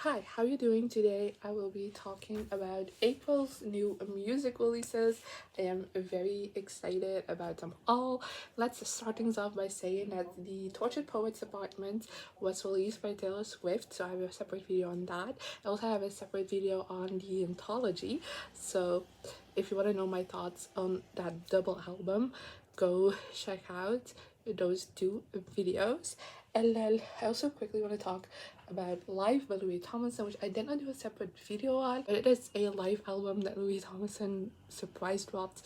Hi, how are you doing today? I will be talking about April's new music releases. I am very excited about them all. Let's start things off by saying that the Tortured Poets Apartment was released by Taylor Swift, so I have a separate video on that. I also have a separate video on the anthology, so if you want to know my thoughts on that double album, go check out those two videos. And then I also quickly want to talk about Live by Louis Tomlinson, which I did not do a separate video on, but it is a live album that Louis Tomlinson surprise dropped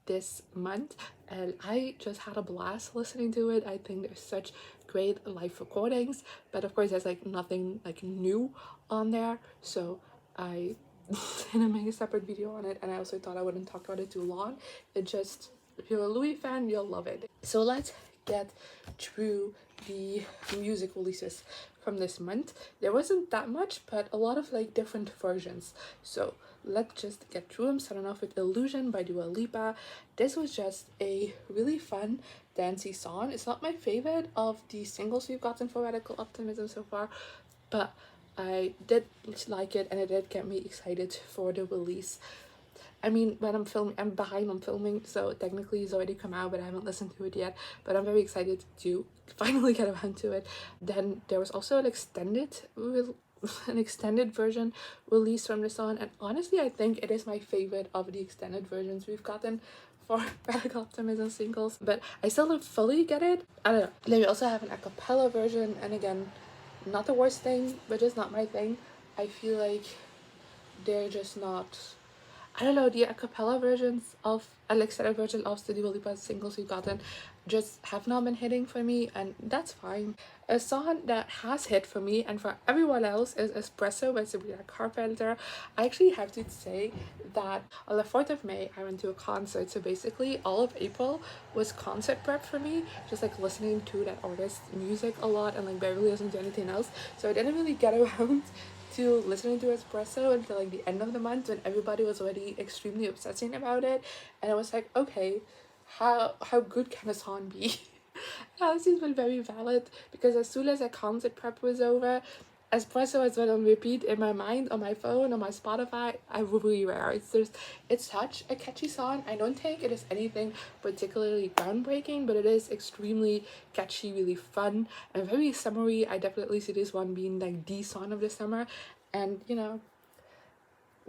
this month, and I just had a blast listening to it. I think there's such great live recordings, but of course there's like nothing like new on there, so I didn't make a separate video on it, and I also thought I wouldn't talk about it too long. It just, if you're a Louis fan, you'll love it. So let's get through the music releases from this month. There wasn't that much, but a lot of like different versions, so let's just get through them. Starting off with Illusion by Dua Lipa. This was just a really fun dancey song. It's not my favorite of the singles we've gotten for Radical Optimism so far, but I did like it and it did get me excited for the release. I mean, when I'm filming, I'm behind on filming, so technically it's already come out, but I haven't listened to it yet. But I'm very excited to finally get around to it. Then there was also an extended version released from the song, and honestly, I think it is my favorite of the extended versions we've gotten for Radical Optimism singles. But I still don't fully get it. I don't know. Then we also have an a cappella version, and again, not the worst thing, but just not my thing. I feel like they're just not, I don't know, the a cappella versions of an extended version of the Dua Lipa singles we've gotten just have not been hitting for me, and that's fine. A song that has hit for me and for everyone else is Espresso by Sabrina Carpenter. I actually have to say that on the 4th of May I went to a concert, so basically all of April was concert prep for me, just like listening to that artist's music a lot and like barely listening to anything else. So I didn't really get around to listening to Espresso until like the end of the month when everybody was already extremely obsessing about it, and I was like, okay, how good can a song be? This has been very valid, because as soon as a concert prep was over, Espresso has been on repeat in my mind, on my phone, on my Spotify everywhere. It's such a catchy song. I don't think it is anything particularly groundbreaking, but it is extremely catchy, really fun, and very summery. I definitely see this one being like the song of the summer, and you know,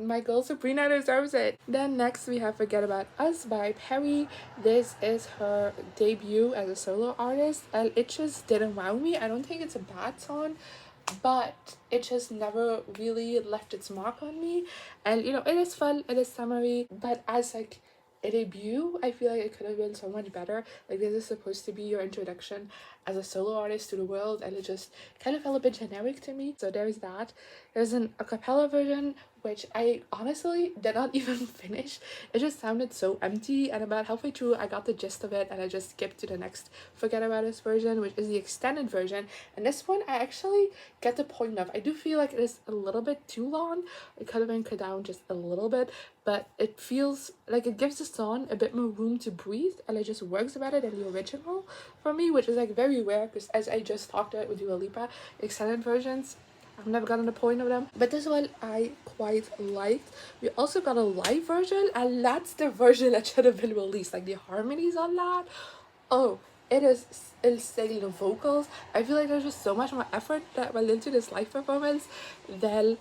my girl Sabrina deserves it. Then next we have Forget About Us by Perrie. This is her debut as a solo artist, and it just didn't wow me. I don't think it's a bad song, but it just never really left its mark on me. And you know, it is fun, it is summery, but as like a debut, I feel like it could have been so much better. Like, this is supposed to be your introduction as a solo artist to the world, and it just kind of felt a bit generic to me. So there's that. There's an a cappella version, which I honestly did not even finish. It just sounded so empty, and about halfway through I got the gist of it and I just skipped to the next Forget About Us version, which is the extended version. And this one I actually get the point of. I do feel like it is a little bit too long. It could have been cut down just a little bit, but it feels like it gives the song a bit more room to breathe, and it just works better than the original for me, which is like very rare, because as I just talked about with Dua Lipa, extended versions, I've never gotten the point of them, but this one I quite liked. We also got a live version, and that's the version that should have been released. Like, the harmonies on that, oh, it is insane. The vocals, I feel like there's just so much more effort that went into this live performance than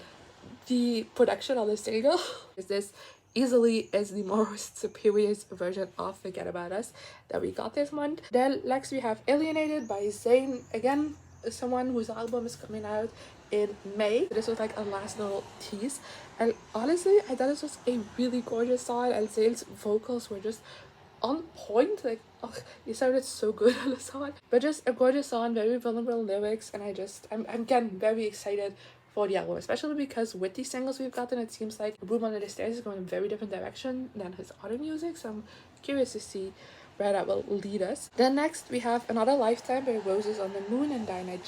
the production on the single. This easily is the most superior version of Forget About Us that we got this month. Then next we have Alienated by ZAYN, again someone whose album is coming out in May. This was like a last little tease, and honestly I thought this was a really gorgeous song, and ZAYN's vocals were just on point. Like, oh, he sounded so good on the song, but just a gorgeous song, very vulnerable lyrics, and I'm again very excited for the album, especially because with these singles we've gotten, it seems like Room Under the Stairs is going in a very different direction than his other music, so I'm curious to see where that will lead us. Then next we have Another Lifetime by Roses on the Moon and Dinah.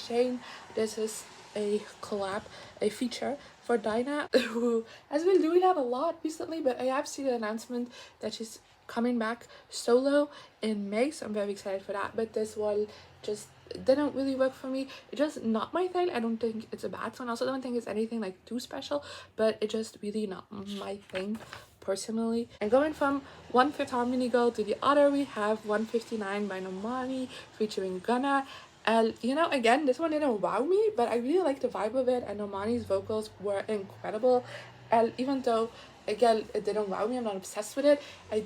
This is a collab, a feature for Dinah, who has been doing that a lot recently, but I have seen an announcement that she's coming back solo in May, so I'm very excited for that. But this one just didn't really work for me. It's just not my thing. I don't think it's a bad song. I also don't think it's anything like too special, but it's just really not my thing personally. And going from One Fifth Harmony Girl to the other, we have 159 by Normani featuring Gunna. And you know, again, this one didn't wow me, but I really like the vibe of it, and Normani's vocals were incredible. And even though, again, it didn't wow me, I'm not obsessed with it, it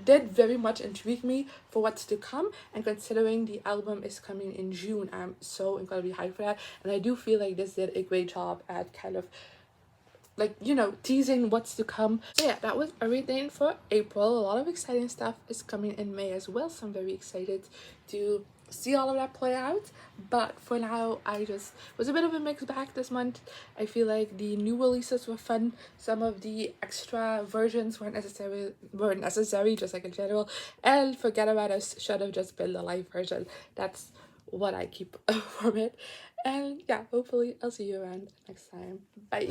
did very much intrigue me for what's to come. And considering the album is coming in June, I'm so incredibly hyped for that. And I do feel like this did a great job at kind of, like, you know, teasing what's to come. So yeah, that was everything for April. A lot of exciting stuff is coming in May as well, so I'm very excited to see all of that play out. But for now, I just was a bit of a mixed bag this month. I feel like the new releases were fun. Some of the extra versions weren't necessary, just like in general. And Forget About Us should have just been the live version. That's what I keep from it. And yeah, hopefully I'll see you around next time. Bye.